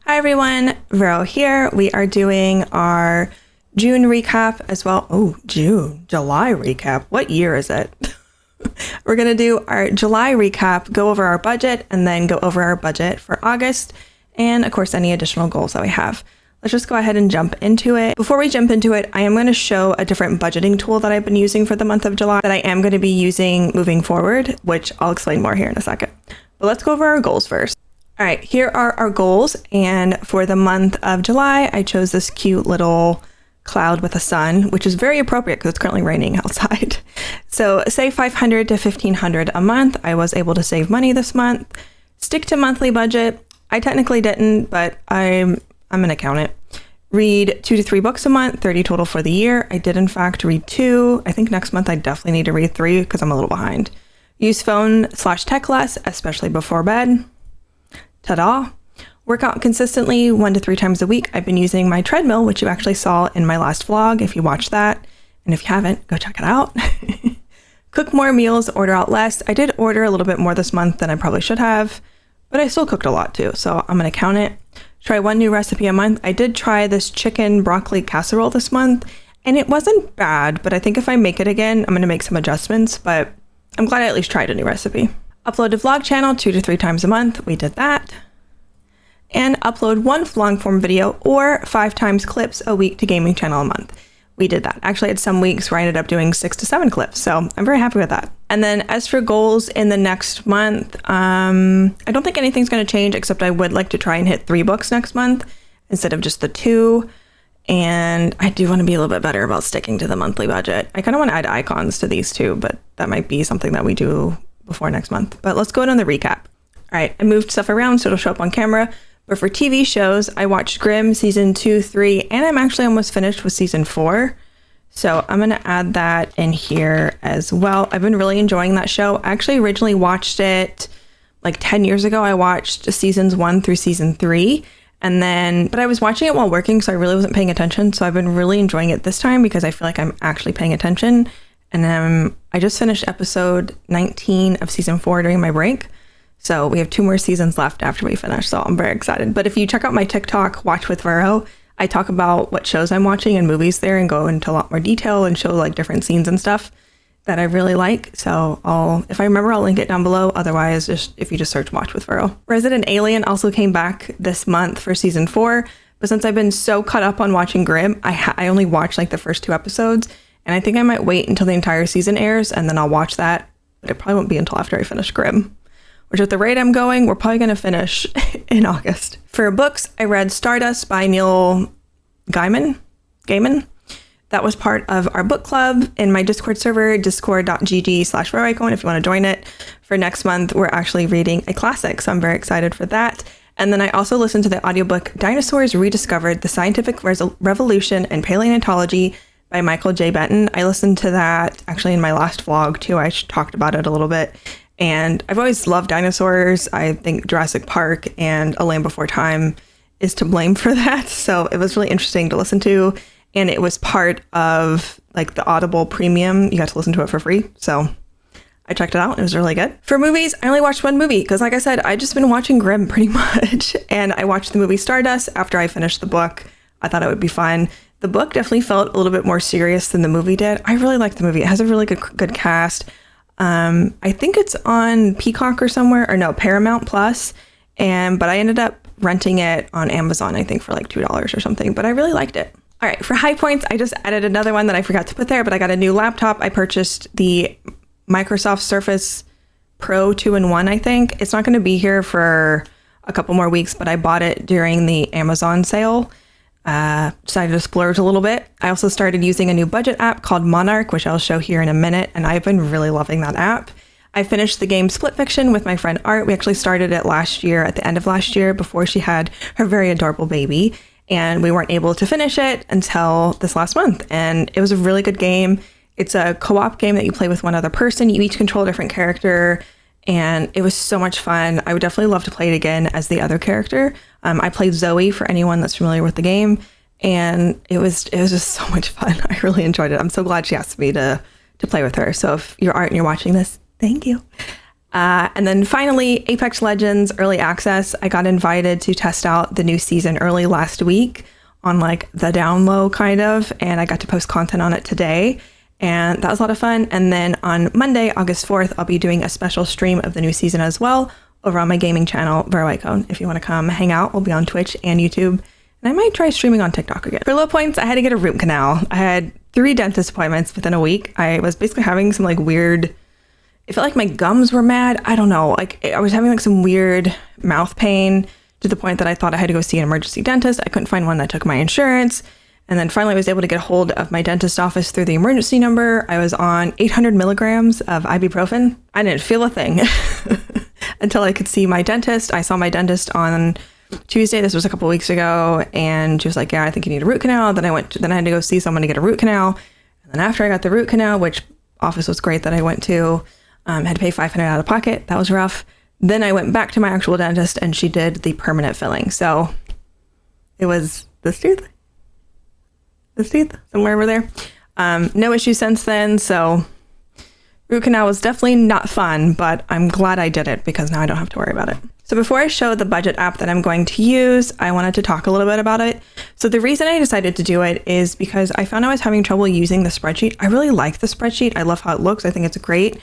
Hi everyone, Vero here. We are doing our June recap as well. Oh, July recap. What year is it? We're going to do our July recap, go over our budget, and then go over our budget for August, and of course, any additional goals that we have. Let's just go ahead and jump into it. Before we jump into it, I am going to show a different budgeting tool that I've been using for the month of July that I am going to be using moving forward, which I'll explain more here in a second. But let's go over our goals first. All right, here are our goals. And for the month of July, I chose this cute little cloud with a sun, which is very appropriate because it's currently raining outside. So say $500 to $1,500 a month. I was able to save money this month. Stick to monthly budget. I technically didn't, but I'm an accountant. Read 2 to 3 books a month, 30 total for the year. I did in fact read 2. I think next month I definitely need to read 3 because I'm a little behind. Use phone/tech less, especially before bed. Ta-da! Work out consistently 1 to 3 times a week. I've been using my treadmill, which you actually saw in my last vlog if you watched that. And if you haven't, go check it out. Cook more meals, order out less. I did order a little bit more this month than I probably should have, but I still cooked a lot too, so I'm gonna count it. Try 1 new recipe a month. I did try this chicken broccoli casserole this month, and it wasn't bad, but I think if I make it again, I'm gonna make some adjustments, but I'm glad I at least tried a new recipe. Upload a vlog channel 2 to 3 times a month. We did that. And upload 1 long form video or 5 times clips a week to gaming channel a month. We did that. Actually, I had some weeks where I ended up doing 6 to 7 clips, so I'm very happy with that. And then as for goals in the next month, I don't think anything's going to change, except I would like to try and hit 3 books next month instead of just the 2. And I do want to be a little bit better about sticking to the monthly budget. I kind of want to add icons to these too, but that might be something that we do before next month. But let's go on the recap. All right, I moved stuff around so it'll show up on camera. But for TV shows, I watched Grimm season 2, 3, and I'm actually almost finished with season 4. So I'm going to add that in here as well. I've been really enjoying that show. I actually originally watched it like 10 years ago. I watched seasons 1 through season 3. But I was watching it while working, so I really wasn't paying attention. So I've been really enjoying it this time because I feel like I'm actually paying attention. And I just finished episode 19 of season 4 during my break. So we have 2 more seasons left after we finish. So I'm very excited. But if you check out my TikTok, Watch with Vero, I talk about what shows I'm watching and movies there and go into a lot more detail and show like different scenes and stuff that I really like. So if I remember, I'll link it down below. Otherwise, if you just search Watch with Vero. Resident Alien also came back this month for season 4. But since I've been so caught up on watching Grimm, I only watched like the first 2 episodes. And I think I might wait until the entire season airs and then I'll watch that. But it probably won't be until after I finish Grimm. Which at the rate I'm going, we're probably going to finish in August. For books, I read Stardust by Neil Gaiman. That was part of our book club in my Discord server, discord.gg/veroicon if you want to join it. For next month, we're actually reading a classic, so I'm very excited for that. And then I also listened to the audiobook Dinosaurs Rediscovered, The Scientific Revolution and Paleontology by Michael J. Benton. I listened to that actually in my last vlog too. I talked about it a little bit. And I've always loved dinosaurs. I think Jurassic Park and A Land Before Time is to blame for that. So it was really interesting to listen to. And it was part of like the Audible Premium. You got to listen to it for free. So I checked it out. It was really good. For movies, I only watched 1 movie because like I said, I just been watching Grimm pretty much. And I watched the movie Stardust after I finished the book. I thought it would be fun. The book definitely felt a little bit more serious than the movie did. I really liked the movie. It has a really good cast. I think it's on Peacock or somewhere, or no, Paramount Plus. But I ended up renting it on Amazon, I think for like $2 or something, but I really liked it. All right, for high points, I just added another one that I forgot to put there, but I got a new laptop. I purchased the Microsoft Surface Pro 2-in-1, I think. It's not going to be here for a couple more weeks, but I bought it during the Amazon sale. Decided to splurge a little bit. I also started using a new budget app called Monarch, which I'll show here in a minute, and I've been really loving that app. I finished the game Split Fiction with my friend Art. We actually started it last year, at the end of last year, before she had her very adorable baby, and we weren't able to finish it until this last month, and it was a really good game. It's a co-op game that you play with one other person. You each control a different character, and it was so much fun. I would definitely love to play it again as the other character. I played Zoe for anyone that's familiar with the game, and it was just so much fun. I really enjoyed it. I'm so glad she asked me to play with her. So if you're Art and you're watching this, thank you. And then finally, Apex Legends Early Access. I got invited to test out the new season early last week on like the down low kind of, and I got to post content on it today. And that was a lot of fun. And then on Monday, August 4th, I'll be doing a special stream of the new season as well over on my gaming channel, Vero. If you want to come hang out, we'll be on Twitch and YouTube. And I might try streaming on TikTok again. For low points, I had to get a root canal. I had 3 dentist appointments within a week. I was basically having some like weird, it felt like my gums were mad. I don't know. Like I was having like some weird mouth pain to the point that I thought I had to go see an emergency dentist. I couldn't find one that took my insurance. And then finally I was able to get a hold of my dentist office through the emergency number. I was on 800 milligrams of ibuprofen. I didn't feel a thing until I could see my dentist. I saw my dentist on Tuesday. This was a couple of weeks ago. And she was like, yeah, I think you need a root canal. Then I had to go see someone to get a root canal. And then after I got the root canal, which office was great that I went to, had to pay $500 out of pocket. That was rough. Then I went back to my actual dentist and she did the permanent filling. So it was this tooth, somewhere over there. No issues since then. So root canal was definitely not fun, but I'm glad I did it because now I don't have to worry about it. So before I show the budget app that I'm going to use, I wanted to talk a little bit about it. So the reason I decided to do it is because I found I was having trouble using the spreadsheet. I really like the spreadsheet. I love how it looks. I think it's great,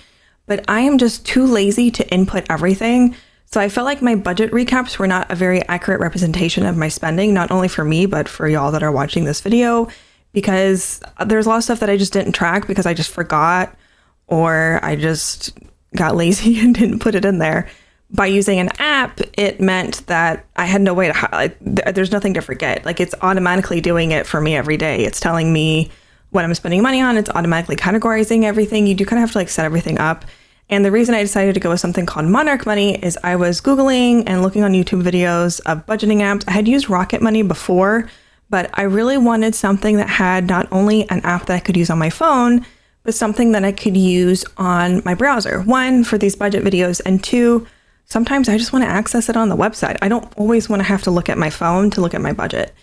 but I am just too lazy to input everything. So I felt like my budget recaps were not a very accurate representation of my spending, not only for me, but for y'all that are watching this video, because there's a lot of stuff that I just didn't track because I just forgot or I just got lazy and didn't put it in there. By using an app, it meant that I had no way to highlight. There's nothing to forget. Like it's automatically doing it for me every day. It's telling me what I'm spending money on. It's automatically categorizing everything. You do kind of have to like set everything up. And the reason I decided to go with something called Monarch Money is I was Googling and looking on YouTube videos of budgeting apps. I had used Rocket Money before, but I really wanted something that had not only an app that I could use on my phone, but something that I could use on my browser. 1, for these budget videos, and 2, sometimes I just want to access it on the website. I don't always want to have to look at my phone to look at my budget.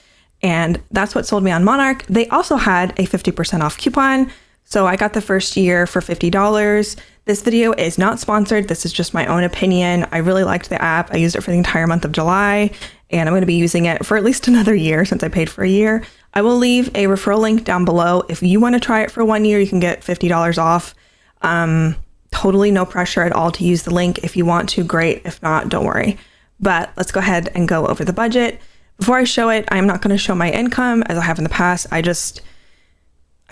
And that's what sold me on Monarch. They also had a 50% off coupon. So I got the first year for $50. This video is not sponsored. This is just my own opinion. I really liked the app. I used it for the entire month of July, and I'm going to be using it for at least another year since I paid for a year. I will leave a referral link down below. If you want to try it for 1 year, you can get $50 off. Totally no pressure at all to use the link. If you want to, great. If not, don't worry. But let's go ahead and go over the budget. Before I show it, I'm not going to show my income as I have in the past. I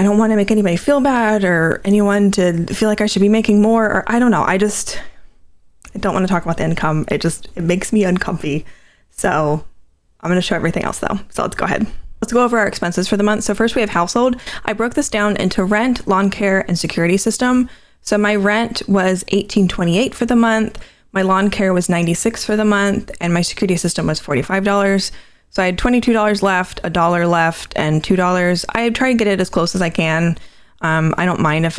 don't want to make anybody feel bad or anyone to feel like I should be making more, or I don't know. I don't want to talk about the income. It makes me uncomfy. So I'm going to show everything else though. So let's go ahead. Let's go over our expenses for the month. So first we have household. I broke this down into rent, lawn care, and security system. So my rent was $18.28 for the month. My lawn care was $96 for the month, and my security system was $45. So I had $22 left, $1 left, and $2. I try to get it as close as I can. I don't mind if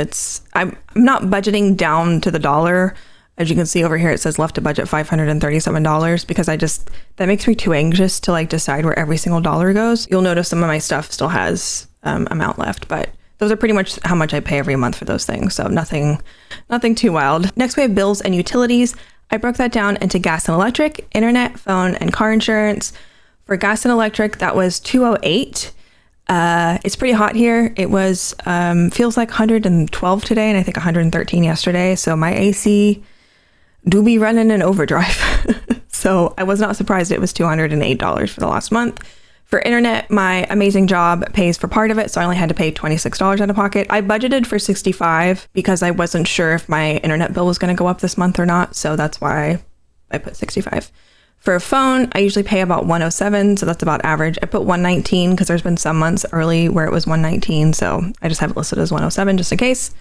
I'm not budgeting down to the dollar. As you can see over here, it says left to budget $537 because that makes me too anxious to like decide where every single dollar goes. You'll notice some of my stuff still has amount left, but those are pretty much how much I pay every month for those things. So nothing too wild. Next, we have bills and utilities. I broke that down into gas and electric, internet, phone, and car insurance. For gas and electric, that was $208. It's pretty hot here. It was feels like 112 today, and I think 113 yesterday. So my AC do be running in overdrive. So I was not surprised it was $208 for the last month. For internet, my amazing job pays for part of it, so I only had to pay $26 out of pocket. I budgeted for $65 because I wasn't sure if my internet bill was going to go up this month or not, so that's why I put $65. For a phone, I usually pay about $107, so that's about average. I put $119 because there's been some months early where it was $119, so I just have it listed as $107 just in case.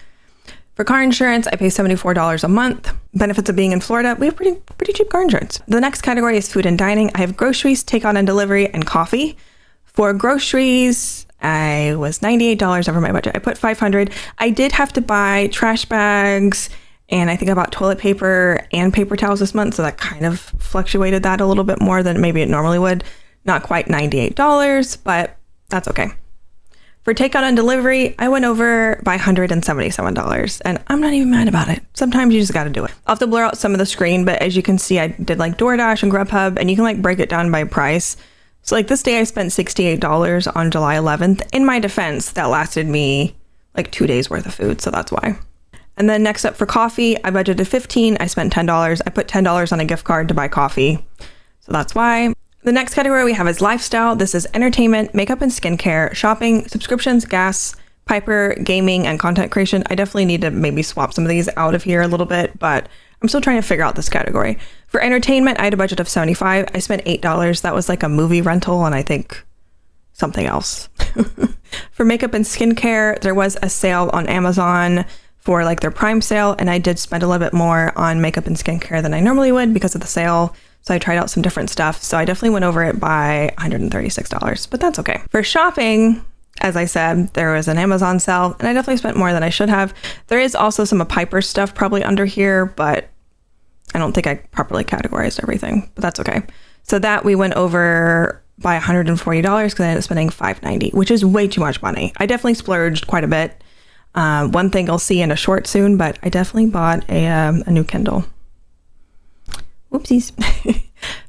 For car insurance, I pay $74 a month. Benefits of being in Florida, we have pretty cheap car insurance. The next category is food and dining. I have groceries, takeout and delivery, and coffee. For groceries, I was $98 over my budget. I put $500. I did have to buy trash bags and I think about toilet paper and paper towels this month, so that kind of fluctuated that a little bit more than maybe it normally would. Not quite $98, but that's okay. For takeout and delivery, I went over by $177, and I'm not even mad about it. Sometimes you just got to do it. I'll have to blur out some of the screen, but as you can see, I did like DoorDash and Grubhub, and you can like break it down by price. So like this day I spent $68 on July 11th. In my defense, that lasted me like 2 days worth of food, so that's why. And then next up for coffee, I budgeted $15, I spent $10. I put $10 on a gift card to buy coffee, so that's why. The next category we have is lifestyle. This is entertainment, makeup and skincare, shopping, subscriptions, gas, Piper, gaming, and content creation. I definitely need to maybe swap some of these out of here a little bit, but I'm still trying to figure out this category. For entertainment, I had a budget of $75. I spent $8. That was like a movie rental and I think something else. For makeup and skincare, there was a sale on Amazon for like their Prime sale, and I did spend a little bit more on makeup and skincare than I normally would because of the sale. So I tried out some different stuff. So I definitely went over it by $136, but that's okay. For shopping, as I said, there was an Amazon sale and I definitely spent more than I should have. There is also some of Piper stuff probably under here, but I don't think I properly categorized everything, but that's okay. So that we went over by $140 because I ended up spending $590, which is way too much money. I definitely splurged quite a bit. One thing I'll see in a short soon, but I definitely bought a new Kindle. Whoopsies.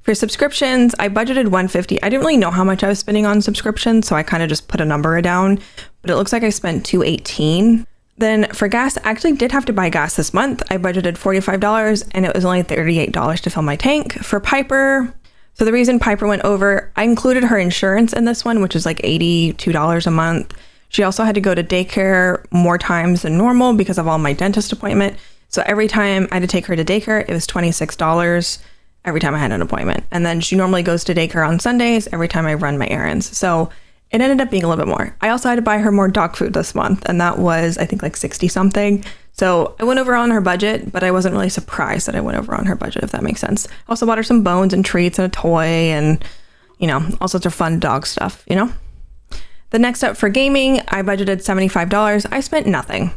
For subscriptions, I budgeted $150. I didn't really know how much I was spending on subscriptions, so I kind of just put a number down, but it looks like I spent $218. Then for gas, I actually did have to buy gas this month. I budgeted $45 and it was only $38 to fill my tank. For Piper, so the reason Piper went over, I included her insurance in this one, which is like $82 a month. She also had to go to daycare more times than normal because of all my dentist appointment. So every time I had to take her to daycare, it was $26 every time I had an appointment. And then she normally goes to daycare on Sundays every time I run my errands. So it ended up being a little bit more. I also had to buy her more dog food this month, and that was, I think, like 60 something. So I went over on her budget, but I wasn't really surprised that I went over on her budget, if that makes sense. I also bought her some bones and treats and a toy and, you know, all sorts of fun dog stuff, you know? The next up for gaming, I budgeted $75. I spent nothing.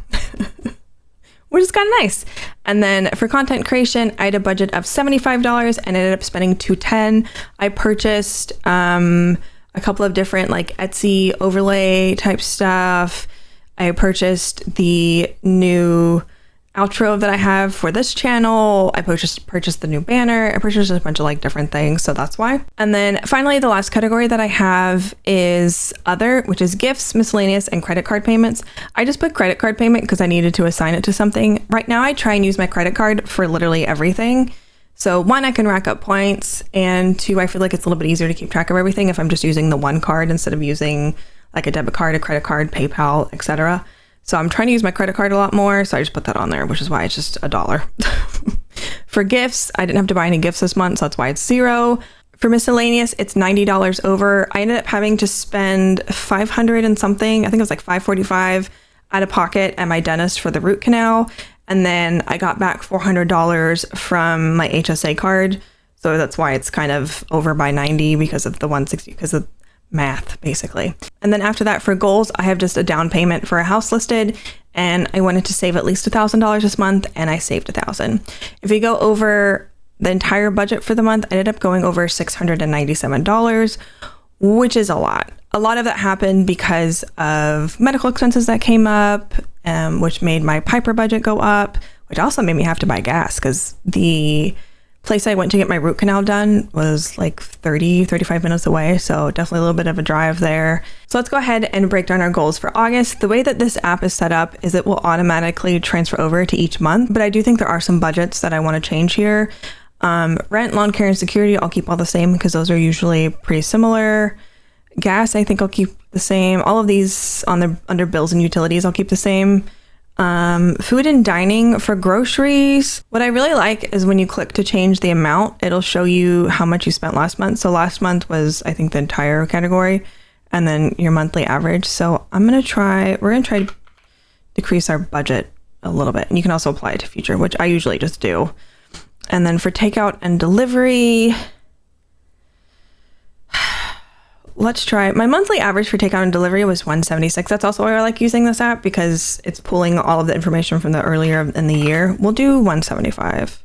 Which is kind of nice. And then for content creation, I had a budget of $75 and ended up spending $210. I purchased a couple of different like Etsy overlay type stuff. I purchased the new outro that I have for this channel. I purchased the new banner. I purchased a bunch of like different things, so that's why. And then finally, the last category that I have is other, which is gifts, miscellaneous, and credit card payments. I just put credit card payment because I needed to assign it to something. Right now, I try and use my credit card for literally everything. So one, I can rack up points, and two, I feel like it's a little bit easier to keep track of everything if I'm just using the one card instead of using like a debit card, a credit card, PayPal, etc. So I'm trying to use my credit card a lot more, so I just put that on there, which is why it's just $1. For gifts, I didn't have to buy any gifts this month, so that's why it's $0. For miscellaneous, it's $90 over. I ended up having to spend $500 and something. I think it was like $545 out of pocket at my dentist for the root canal. And then I got back $400 from my HSA card. So that's why it's kind of over by 90 because of the 160, because of math, basically. And then after that, for goals, I have just a down payment for a house listed, and I wanted to save at least $1,000 this month, and I saved $1,000. If you go over the entire budget for the month, I ended up going over $697, which is a lot. A lot of that happened because of medical expenses that came up, which made my Piper budget go up, which also made me have to buy gas because the place I went to get my root canal done was like 35 minutes away. So definitely a little bit of a drive there. So let's go ahead and break down our goals for August. The way that this app is set up is it will automatically transfer over to each month, but I do think there are some budgets that I want to change here. Rent, lawn care, and security, I'll keep all the same because those are usually pretty similar. Gas, I think I'll keep the same. All of these under bills and utilities, I'll keep the same. Food and dining for groceries. What I really like is when you click to change the amount, it'll show you how much you spent last month. So last month was, I think, the entire category and then your monthly average. So we're going to try to decrease our budget a little bit. And you can also apply it to future, which I usually just do. And then for takeout and delivery, let's try. My monthly average for takeout and delivery was $176. That's also why I like using this app because it's pulling all of the information from the earlier in the year. We'll do $175.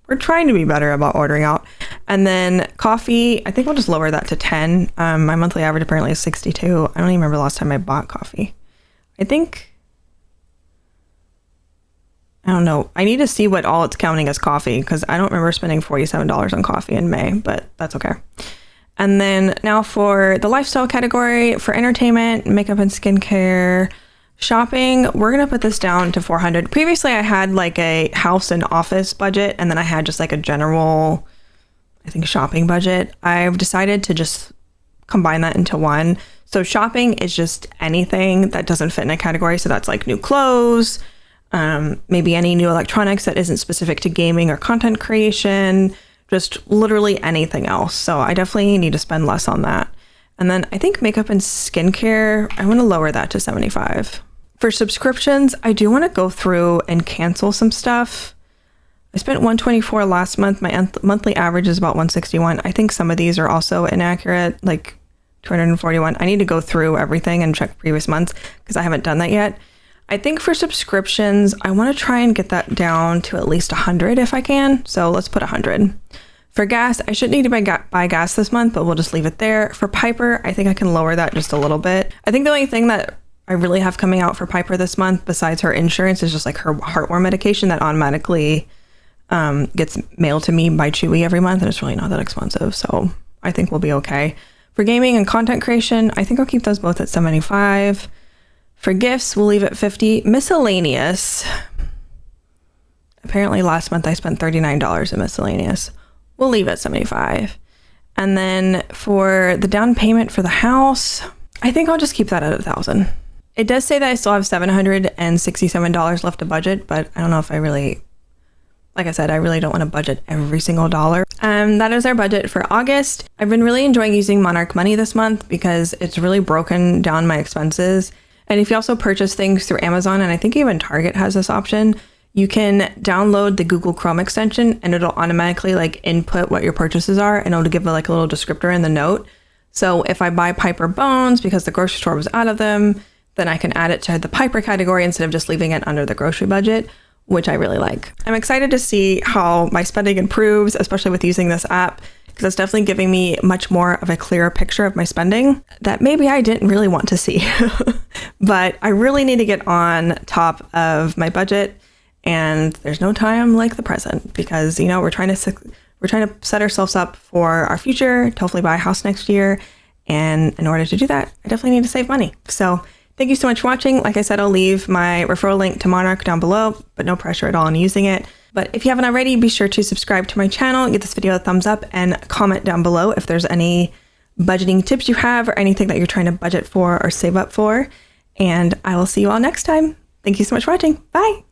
We're trying to be better about ordering out. And then coffee, I think we'll just lower that to 10. My monthly average apparently is 62. I don't even remember the last time I bought coffee. I don't know. I need to see what all it's counting as coffee because I don't remember spending $47 on coffee in May, but that's okay. And then now for the lifestyle category, for entertainment, makeup and skincare, shopping, we're going to put this down to 400. Previously, I had like a house and office budget, and then I had just like a general, I think, shopping budget. I've decided to just combine that into one. So shopping is just anything that doesn't fit in a category. So that's like new clothes, maybe any new electronics that isn't specific to gaming or content creation, just literally anything else. So I definitely need to spend less on that. And then I think makeup and skincare, I want to lower that to 75. For subscriptions, I do want to go through and cancel some stuff. I spent $124 last month. My monthly average is about $161. I think some of these are also inaccurate, like $241. I need to go through everything and check previous months because I haven't done that yet. I think for subscriptions, I want to try and get that down to at least 100 if I can. So let's put 100. For gas, I shouldn't need to buy gas this month, but we'll just leave it there. For Piper, I think I can lower that just a little bit. I think the only thing that I really have coming out for Piper this month, besides her insurance, is just like her heartworm medication that automatically gets mailed to me by Chewy every month, and it's really not that expensive. So I think we'll be okay. For gaming and content creation, I think I'll keep those both at 75. For gifts, we'll leave it 50. Miscellaneous. Apparently last month I spent $39 in miscellaneous. We'll leave it 75. And then for the down payment for the house, I think I'll just keep that at 1,000. It does say that I still have $767 left to budget, but I don't know if I really, like I said, I really don't want to budget every single dollar. That is our budget for August. I've been really enjoying using Monarch Money this month because it's really broken down my expenses. And if you also purchase things through Amazon, and I think even Target has this option, you can download the Google Chrome extension and it'll automatically like input what your purchases are, and it'll give like a little descriptor in the note. So if I buy Piper bones because the grocery store was out of them, then I can add it to the Piper category instead of just leaving it under the grocery budget, which I really like. I'm excited to see how my spending improves, especially with using this app, because it's definitely giving me much more of a clearer picture of my spending that maybe I didn't really want to see. But I really need to get on top of my budget, and there's no time like the present because, you know, we're trying to set ourselves up for our future to hopefully buy a house next year. And in order to do that, I definitely need to save money. So thank you so much for watching. Like I said, I'll leave my referral link to Monarch down below, but no pressure at all on using it. But if you haven't already, be sure to subscribe to my channel, give this video a thumbs up, and comment down below if there's any budgeting tips you have or anything that you're trying to budget for or save up for. And I will see you all next time. Thank you so much for watching. Bye.